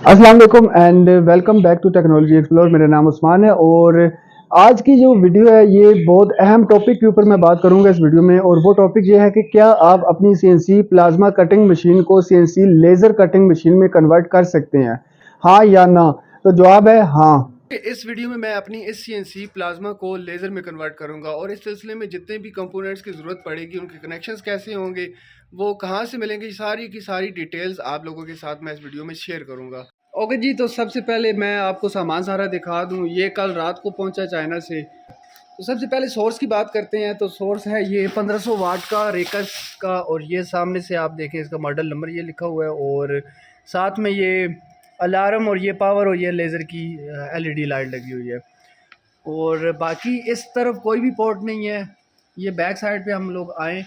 अस्सलाम वालेकुम and welcome back to technology explore. मेरा नाम उस्मान है और आज की जो वीडियो है ये बहुत अहम टॉपिक के ऊपर मैं बात करूंगा इस वीडियो में। और वो टॉपिक ये है कि क्या आप अपनी सीएनसी प्लाज्मा कटिंग मशीन को सीएनसी लेज़र कटिंग मशीन में कन्वर्ट कर सकते हैं, हाँ या ना? तो जवाब है हाँ। इस वीडियो में मैं अपनी इस सीएनसी प्लाज्मा को लेज़र में कन्वर्ट करूंगा और इस सिलसिले में जितने भी कंपोनेंट्स की ज़रूरत पड़ेगी, उनके कनेक्शंस कैसे होंगे, वो कहाँ से मिलेंगे, सारी की सारी डिटेल्स आप लोगों के साथ मैं इस वीडियो में शेयर करूंगा। ओके जी, तो सबसे पहले मैं आपको सामान सारा दिखा दूं। ये कल रात को पहुंचा चाइना से। तो सबसे पहले सोर्स की बात करते हैं। तो सोर्स है ये 1500 वाट का रेकस का, और ये सामने से आप देखें इसका मॉडल नंबर ये लिखा हुआ है, और साथ में ये अलार्म और ये पावर और ये लेज़र की एलईडी लाइट लगी हुई है। और बाकी इस तरफ कोई भी पोर्ट नहीं है। ये बैक साइड पे हम लोग आए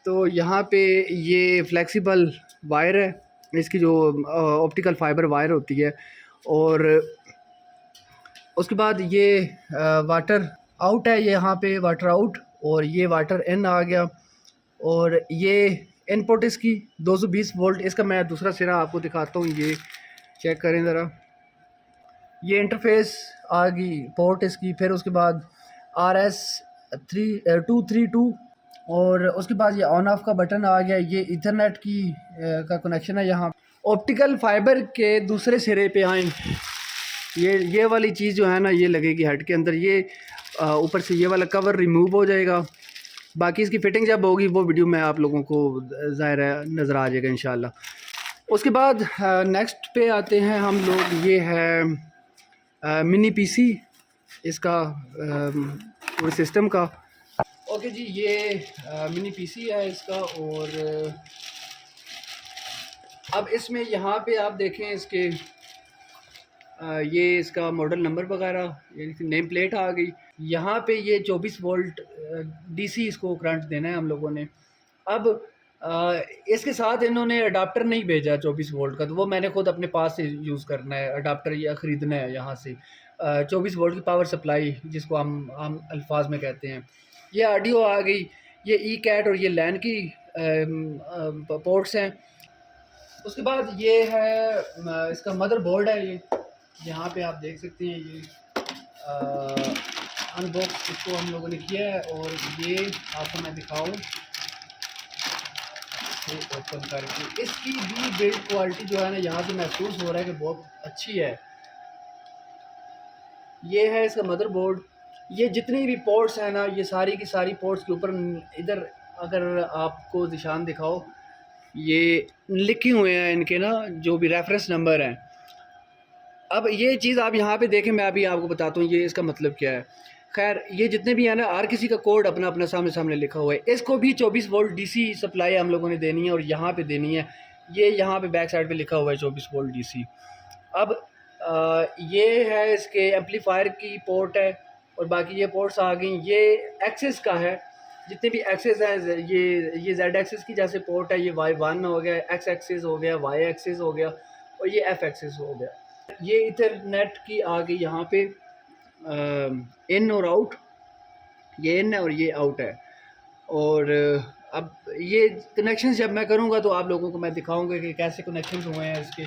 तो यहाँ पे ये फ्लेक्सिबल वायर है, इसकी जो ऑप्टिकल फाइबर वायर होती है। और उसके बाद ये वाटर आउट है, ये यहाँ पे वाटर आउट, और ये वाटर इन आ गया। और ये इनपुट इसकी 220 वोल्ट। इसका मैं दूसरा सिरा आपको दिखाता हूँ, ये चेक करें ज़रा। ये इंटरफेस आ गई पोर्ट इसकी। फिर उसके बाद RS 232, और उसके बाद ये ऑन ऑफ का बटन आ गया। ये इथरनेट की का कनेक्शन है। यहाँ ऑप्टिकल फाइबर के दूसरे सिरे पे आए, ये वाली चीज़ जो है ना, ये लगेगी हेड के अंदर। ये ऊपर से ये वाला कवर रिमूव हो जाएगा। बाकी इसकी फिटिंग जब होगी वो वीडियो में आप लोगों को ज़ाहिर है नज़र आ जाएगा इंशाल्लाह। उसके बाद नेक्स्ट पे आते हैं हम लोग। ये है मिनी पीसी इसका, पूरे सिस्टम का। ओके जी, ये मिनी पीसी है इसका। और अब इसमें यहाँ पे आप देखें इसके ये इसका मॉडल नंबर वगैरह, ये नेम प्लेट आ गई। यहाँ पे ये 24 वोल्ट डीसी इसको करंट देना है हम लोगों ने। अब इसके साथ इन्होंने अडाप्टर नहीं भेजा 24 वोल्ट का, तो वो मैंने खुद अपने पास से यूज़ करना है। अडाप्टर या ख़रीदना है यहाँ से। 24 वोल्ट की पावर सप्लाई जिसको हम अल्फाज में कहते हैं। ये ऑडियो आ गई। ये ई कैट और ये लैन की पोर्ट्स हैं। उसके बाद ये है इसका मदर बोर्ड है। ये यहाँ पे आप देख सकते हैं, ये अनबॉक्स इसको हम लोगों ने किया है। और ये आपको मैं दिखाऊं ओपन करके, इसकी भी बिल्ड क्वालिटी जो है ना, यहाँ से महसूस हो रहा है कि बहुत अच्छी है। ये है इसका मदरबोर्ड। ये जितनी भी पोर्ट्स हैं ना, ये सारी की सारी पोर्ट्स के ऊपर इधर अगर आपको निशान दिखाओ, ये लिखे हुए हैं इनके ना जो भी रेफरेंस नंबर हैं। अब ये चीज़ आप यहाँ पे देखें, मैं अभी आपको बताता हूँ ये इसका मतलब क्या है। खैर, ये जितने भी हैं ना, हर किसी का कोड अपना अपना सामने सामने लिखा हुआ है। इसको भी 24 वोल्ट डीसी सप्लाई हम लोगों ने देनी है, और यहाँ पे देनी है। ये यहाँ पे बैक साइड पे लिखा हुआ है 24 वोल्ट डीसी। अब ये है इसके एम्पलीफायर की पोर्ट है, और बाकी ये पोर्ट्स आ गई। ये एक्सेस का है, जितने भी एक्सेस हैं। ये जेड एक्सेस की जैसे पोर्ट है। ये Y1 हो गया, एक्स एक्सेस हो गया, Y एक्सेस हो गया, और ये F एक्सेस हो गया। ये इथरनेट की आ गई यहाँ पे इन और आउट। ये इन है और ये आउट है। और अब ये कनेक्शन जब मैं करूँगा तो आप लोगों को मैं दिखाऊंगा कि कैसे कनेक्शन हुए हैं इसके।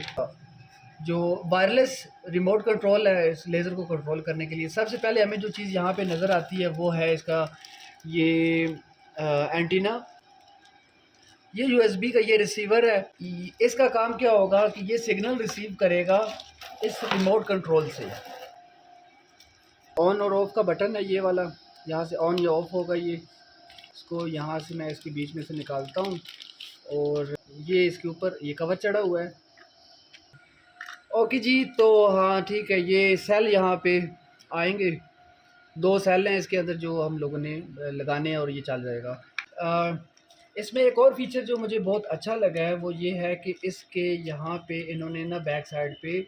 जो वायरलेस रिमोट कंट्रोल है इस लेज़र को कंट्रोल करने के लिए, सबसे पहले हमें जो चीज़ यहाँ पे नज़र आती है वो है इसका ये एंटीना। ये यूएसबी का ये रिसीवर है। इसका काम क्या होगा कि ये सिग्नल रिसीव करेगा इस रिमोट कंट्रोल से। ऑन और ऑफ का बटन है ये वाला, यहाँ से ऑन या ऑफ होगा। ये इसको यहाँ से मैं इसके बीच में से निकालता हूँ, और ये इसके ऊपर ये कवर चढ़ा हुआ है। ओके जी, तो हाँ ठीक है, ये सेल यहाँ पे आएंगे। 2 सेल हैं इसके अंदर जो हम लोगों ने लगाने हैं, और ये चल जाएगा। इसमें एक और फीचर जो मुझे बहुत अच्छा लगा है वो ये है कि इसके यहाँ पे इन्होंने ना बैक साइड पे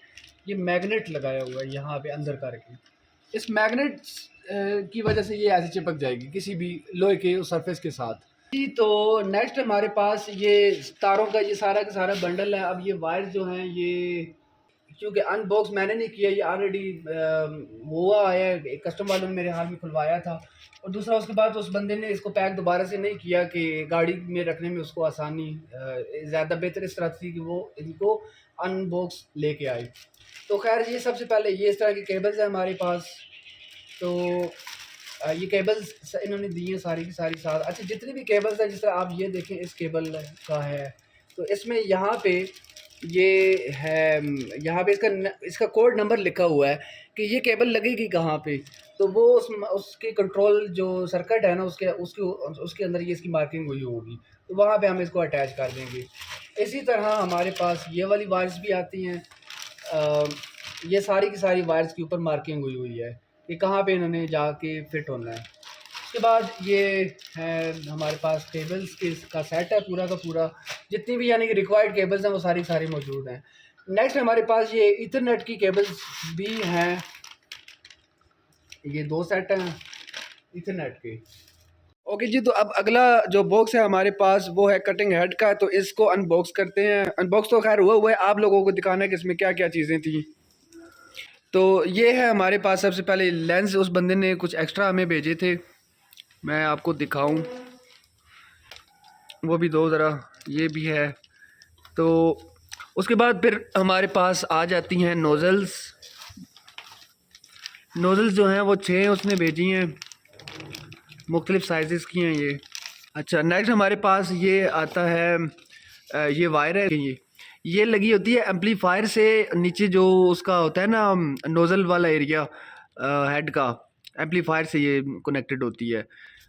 ये मैग्नेट लगाया हुआ है यहाँ पे अंदर करके। इस मैग्नेट की वजह से ये ऐसे चिपक जाएगी किसी भी लोहे के सरफेस के साथ जी। तो नेक्स्ट हमारे पास ये तारों का ये सारा का सारा बंडल है। अब ये वायर जो हैं, ये क्योंकि अनबॉक्स मैंने नहीं किया, ये ऑलरेडी हुआ है, एक कस्टमर वालों ने मेरे हाथ में खुलवाया था। और दूसरा उसके बाद उस बंदे ने इसको पैक दोबारा से नहीं किया कि गाड़ी में रखने में उसको आसानी, ज़्यादा बेहतर इस तरह थी कि वो इनको अनबॉक्स लेके आए। तो खैर ये सबसे पहले ये इस तरह की केबल्स है हमारे पास। तो ये केबल्स इन्होंने दी हैं सारी की सारी साथ। अच्छा, जितनी भी केबल्स हैं, जिस तरह आप ये देखें इस केबल का है, तो इसमें यहाँ पे ये है, यहाँ पे इसका कोड नंबर लिखा हुआ है कि ये केबल लगेगी कहाँ पे। तो वो उसके कंट्रोल जो सर्किट है ना, उसके उसके उसके अंदर ये इसकी मार्किंग हुई होगी, तो वहाँ पे हम इसको अटैच कर देंगे। इसी तरह हमारे पास ये वाली वायर्स भी आती हैं। ये सारी की सारी वायर्स के ऊपर मार्किंग हुई हुई है कि कहाँ पे इन्होंने जाके फिट होना है। उसके बाद ये है हमारे पास केबल्स के का सेट है पूरा का पूरा, जितनी भी यानी कि रिक्वायर्ड केबल्स हैं वो सारी सारी मौजूद हैं। नेक्स्ट हमारे पास ये ईथरनेट की केबल्स भी हैं, ये 2 सेट हैं ईथरनेट के। ओके जी, तो अब अगला जो बॉक्स है हमारे पास वो है कटिंग हेड का, तो इसको अनबॉक्स करते हैं। अनबॉक्स तो खैर हुआ है, आप लोगों को दिखाना है कि इसमें क्या क्या चीज़ें थी। तो ये है हमारे पास सबसे पहले लेंस, उस बंदे ने कुछ एक्स्ट्रा हमें भेजे थे, मैं आपको दिखाऊं वो भी दो ज़रा, ये भी है। तो उसके बाद फिर हमारे पास आ जाती हैं नोज़ल्स। नोज़ल्स जो हैं वो 6 उसने भेजी हैं, मुख्तलिफ़ साइज़ की हैं ये। अच्छा, नेक्स्ट हमारे पास ये आता है, ये वायर है, ये लगी होती है एम्पलीफायर से नीचे, जो उसका होता है ना नोज़ल वाला एरिया हेड का, एम्पलीफायर से ये कनेक्टेड होती है।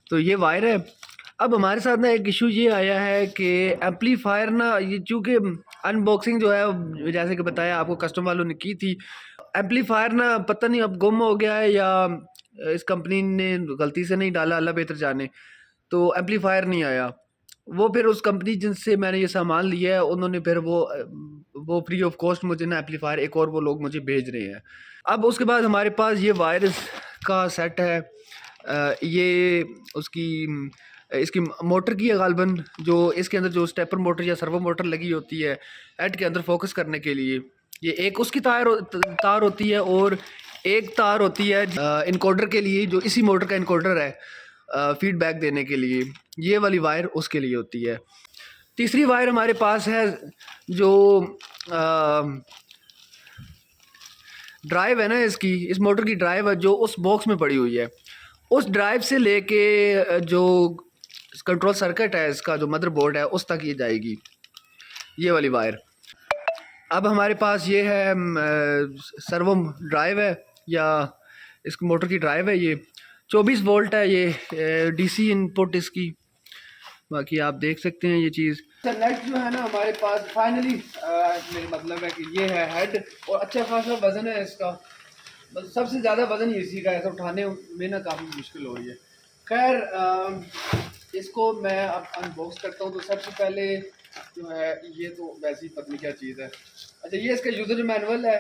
तो ये वायर है। अब हमारे साथ ना एक इशू ये आया है कि एम्पलीफायर ना, ये चूँकि अनबॉक्सिंग जो है जैसे कि बताया आपको कस्टमर वालों ने की थी, एम्पलीफायर ना पता नहीं अब गुम हो गया है या इस कंपनी ने गलती से नहीं डाला, अल्लाह बेहतर जाने। तो एम्पलीफायर नहीं आया। वो फिर उस कंपनी जिनसे मैंने ये सामान लिया है उन्होंने फिर वो फ्री ऑफ कॉस्ट मुझे ना एम्पलीफायर एक और वो लोग मुझे भेज रहे हैं। अब उसके बाद हमारे पास ये वायर्स का सेट है। ये उसकी इसकी मोटर की है गालबन, जो इसके अंदर जो स्टेपर मोटर या सर्वो मोटर लगी होती है हेड के अंदर फोकस करने के लिए। ये एक उसकी तार होती है और एक तार होती है इनकोडर के लिए, जो इसी मोटर का इनकोडर है फीडबैक देने के लिए। ये वाली वायर उसके लिए होती है। तीसरी वायर हमारे पास है जो ड्राइव है ना, इसकी इस मोटर की ड्राइव है जो उस बॉक्स में पड़ी हुई है। उस ड्राइव से लेके जो कंट्रोल सर्किट है इसका, जो मदरबोर्ड है उस तक ये जाएगी, ये वाली वायर। अब हमारे पास ये है सर्वो ड्राइव है या इस मोटर की ड्राइव है। ये 24 वोल्ट है, ये डीसी इनपुट इसकी। बाकी आप देख सकते हैं ये चीज़। नेक्स्ट जो है ना हमारे पास फाइनली मेरा मतलब है कि ये है हेड, और अच्छा खासा वज़न है इसका, सबसे ज़्यादा वज़न इसी का है, तो उठाने में ना काफ़ी मुश्किल हो रही है। खैर इसको मैं अब अनबॉक्स करता हूँ। तो सबसे पहले जो है ये तो वैसे ही पता नहीं क्या चीज़ है। अच्छा, ये इसका यूज़र मैनुअल है,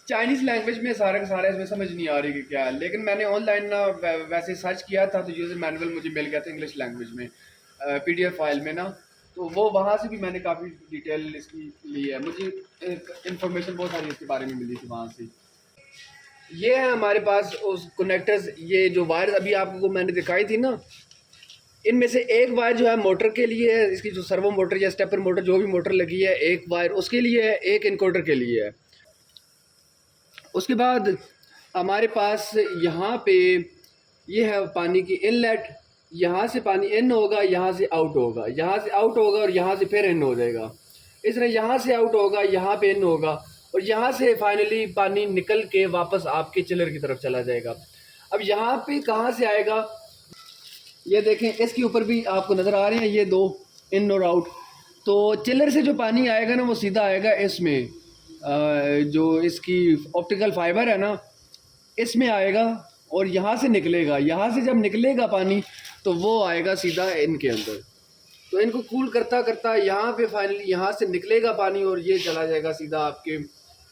चाइनीज़ लैंग्वेज में सारा का सारा, इसमें समझ नहीं आ रही कि क्या है, लेकिन मैंने ऑनलाइन ना वैसे सर्च किया था तो यूज़र मैनुअल मुझे मिल गया था इंग्लिश लैंग्वेज में, PDF फाइल में ना। तो वो वहाँ से भी मैंने काफ़ी डिटेल इसकी ली है, मुझे इंफॉर्मेशन बहुत सारी इसके बारे में मिली थी वहाँ से। ये है हमारे पास उस कनेक्टर्स, ये जो वायर्स अभी आपको मैंने दिखाई थी ना, इनमें से एक वायर जो है मोटर के लिए है, इसकी जो सर्वो मोटर या स्टेपर मोटर जो भी मोटर लगी है, एक वायर उसके लिए है, एक इनकोडर के लिए है। उसके बाद हमारे पास यहाँ पे ये है पानी की इनलेट, यहाँ से पानी इन होगा, यहाँ से आउट होगा, यहाँ से आउट होगा और यहाँ से फिर इन हो जाएगा। इस तरह यहाँ से आउट होगा, यहाँ पे इन होगा, और यहाँ से फाइनली पानी निकल के वापस आपके चिलर की तरफ चला जाएगा। अब यहाँ पे कहाँ से आएगा, ये देखें इसके ऊपर भी आपको नज़र आ रहे हैं ये दो इन और आउट। तो चिलर से जो पानी आएगा ना वो सीधा आएगा इसमें, जो इसकी ऑप्टिकल फाइबर है ना इसमें आएगा, और यहाँ से निकलेगा। यहाँ से जब निकलेगा पानी तो वो आएगा सीधा इनके अंदर। तो इनको कूल करता करता यहाँ पे फाइनली यहाँ से निकलेगा पानी और ये चला जाएगा सीधा आपके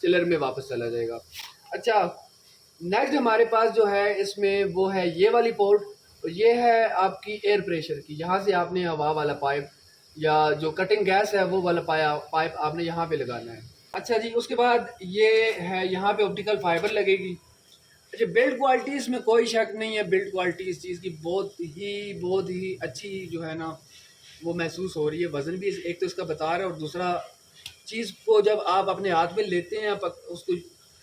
चिलर में वापस चला जाएगा। अच्छा, नेक्स्ट हमारे पास जो है इसमें वो है ये वाली पोर्ट, और ये है आपकी एयर प्रेशर की। यहाँ से आपने हवा वाला पाइप या जो कटिंग गैस है वो वाला पाइप आपने यहाँ पे लगाना है। अच्छा जी, उसके बाद ये है यहाँ पे ऑप्टिकल फाइबर लगेगी। अच्छा, बिल्ड क्वालिटी इसमें कोई शक नहीं है, बिल्ड क्वालिटी इस चीज़ की बहुत ही अच्छी जो है ना वो महसूस हो रही है। वज़न भी एक तो इसका बता रहा है, और दूसरा चीज़ को जब आप अपने हाथ में लेते हैं, उसको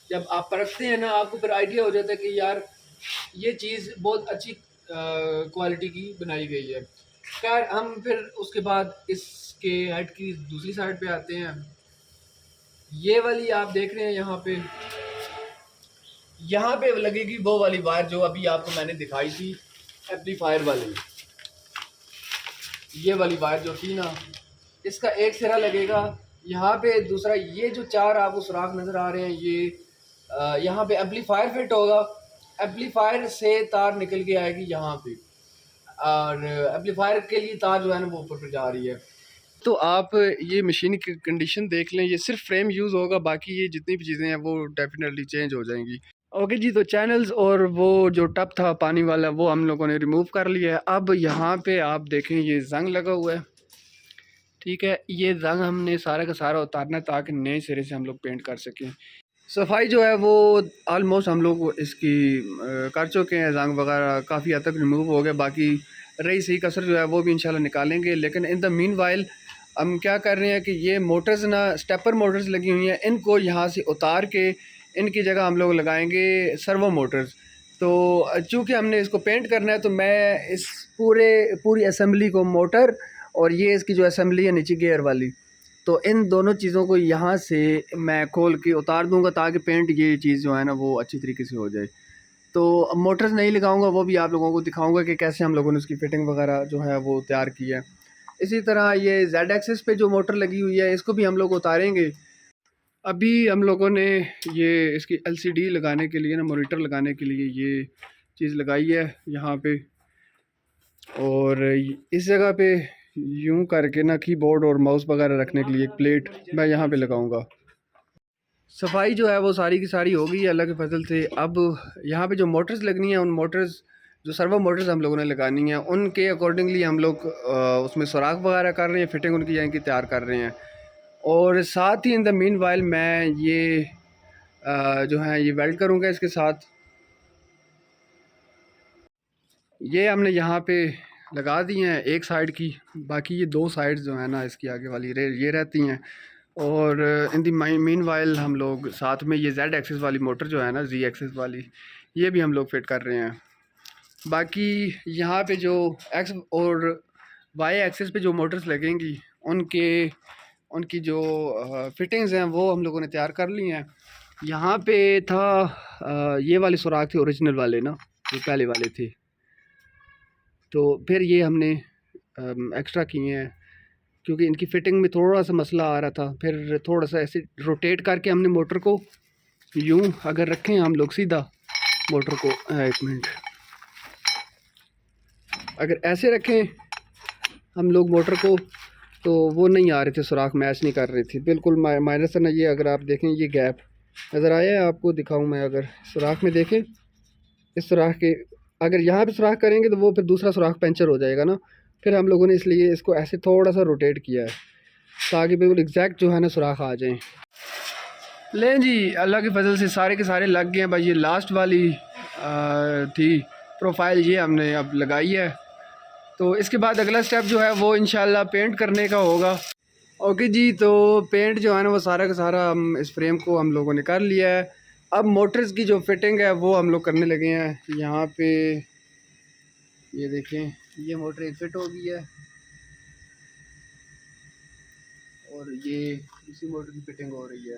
जब आप परखते हैं ना, आपको फिर आइडिया हो जाता है कि यार ये चीज़ बहुत अच्छी क्वालिटी की बनाई गई है। खैर, हम फिर उसके बाद इसके हेड की दूसरी साइड पे आते हैं। ये वाली आप देख रहे हैं यहाँ पे लगेगी वो वाली वायर जो अभी आपको मैंने दिखाई थी, एम्पलीफायर वाली। ये वाली वायर जो थी ना, इसका एक सिरा लगेगा यहाँ पे, दूसरा ये जो चार आपको सुराख नज़र आ रहे हैं, ये यहाँ पे एम्पलीफायर फिट होगा। एम्पलीफायर से तार निकल के आएगी यहाँ पे, और एम्पलीफायर के लिए तार जो है ना वो ऊपर पर जा रही है। तो आप ये मशीन की कंडीशन देख लें, ये सिर्फ फ्रेम यूज़ होगा, बाकी ये जितनी भी चीज़ें हैं वो डेफिनेटली चेंज हो जाएंगी। ओके जी, तो चैनल्स और वो जो टब था पानी वाला वो हम लोगों ने रिमूव कर लिया है। अब यहाँ पे आप देखें ये जंग लगा हुआ है, ठीक है। ये जंग हमने सारा का सारा उतारना है ताकि नए सिरे से हम लोग पेंट कर सकें। सफाई जो है वो ऑलमोस्ट हम लोग इसकी कर चुके हैं, जंग वगैरह काफ़ी हद तक रिमूव हो गया। बाकी रही सही कसर जो है वो भी इंशाल्लाह निकालेंगे। लेकिन इन द मीन वाइल हम क्या कर रहे हैं कि ये मोटर्स ना, स्टेपर मोटर्स लगी हुई हैं, इनको यहाँ से उतार के इनकी जगह हम लोग लगाएंगे सर्वो मोटर्स। तो चूँकि हमने इसको पेंट करना है, तो मैं इस पूरी असेंबली को, मोटर और ये इसकी जो असेंबली है नीचे गियर वाली, तो इन दोनों चीज़ों को यहाँ से मैं खोल के उतार दूँगा ताकि पेंट ये चीज़ जो है ना वो अच्छी तरीके से हो जाए। तो मोटर्स नहीं लगाऊंगा, वो भी आप लोगों को दिखाऊंगा कि कैसे हम लोगों ने उसकी फ़िटिंग वगैरह जो है वो तैयार की है। इसी तरह ये जेड एक्सिस पे जो मोटर लगी हुई है इसको भी हम लोग उतारेंगे। अभी हम लोगों ने ये इसकी एलसीडी लगाने के लिए ना, मॉनिटर लगाने के लिए ये चीज़ लगाई है यहाँ पे, और इस जगह पे यूं करके ना कीबोर्ड और माउस वगैरह रखने के लिए एक प्लेट मैं यहाँ पे लगाऊंगा। सफाई जो है वो सारी की सारी हो गई है अल्लाह के फजल से। अब यहाँ पे जो मोटर्स लगनी है, उन मोटर्स जो सर्वो मोटर्स हम लोगों ने लगानी है, उनके अकॉर्डिंगली हम लोग उसमें सुराख वगैरह कर रहे हैं, फिटिंग उनकी यहाँ की तैयार कर रहे हैं। और साथ ही इन द मीन वाइल मैं ये जो है ये वेल्ड करूँगा इसके साथ। ये हमने यहाँ पे लगा दी हैं एक साइड की, बाकी ये दो साइड्स जो है ना इसकी आगे वाली ये रहती हैं। और इन दी मीन वाइल हम लोग साथ में ये जेड एक्सिस वाली मोटर जो है ना, जी एक्सिस वाली, ये भी हम लोग फिट कर रहे हैं। बाकी यहाँ पे जो एक्स और वाई एक्सिस पे जो मोटर्स लगेंगी उनके उनकी जो फिटिंग्स हैं वो हम लोगों ने तैयार कर ली हैं। यहाँ पे था ये वाले सुराख थे ओरिजिनल वाले ना, जो पहले वाले थे, तो फिर ये हमने एक्स्ट्रा किए हैं क्योंकि इनकी फ़िटिंग में थोड़ा सा मसला आ रहा था। फिर थोड़ा सा ऐसे रोटेट करके हमने मोटर को यूं अगर रखें हम लोग सीधा मोटर को, एक मिनट, अगर ऐसे रखें हम लोग मोटर को, तो वो नहीं आ रहे थे, सुराख मैच नहीं कर रही थी बिल्कुल माइनस ना। ये अगर आप देखें ये गैप नज़र आया है आपको, दिखाऊं मैं, अगर सुराख में देखें, इस सुराख के अगर यहाँ पे सुराख करेंगे तो वो फिर दूसरा सुराख पंचर हो जाएगा ना। फिर हम लोगों ने इसलिए इसको ऐसे थोड़ा सा रोटेट किया है ताकि बिल्कुल एग्जैक्ट जो है ना सुराख आ जाएं। लें जी, अल्लाह की फजल से सारे के सारे लग गए हैं भाई। ये लास्ट वाली थी प्रोफाइल, ये हमने अब लगाई है। तो इसके बाद अगला स्टेप जो है वो इंशाल्लाह पेंट करने का होगा। ओके जी, तो पेंट जो है ना वो सारा का सारा हम इस फ्रेम को हम लोगों ने कर लिया है। अब मोटर्स की जो फिटिंग है वो हम लोग करने लगे हैं। यहाँ पे ये देखें, ये मोटर एक फिट हो गई है और ये इसी मोटर की फिटिंग हो रही है।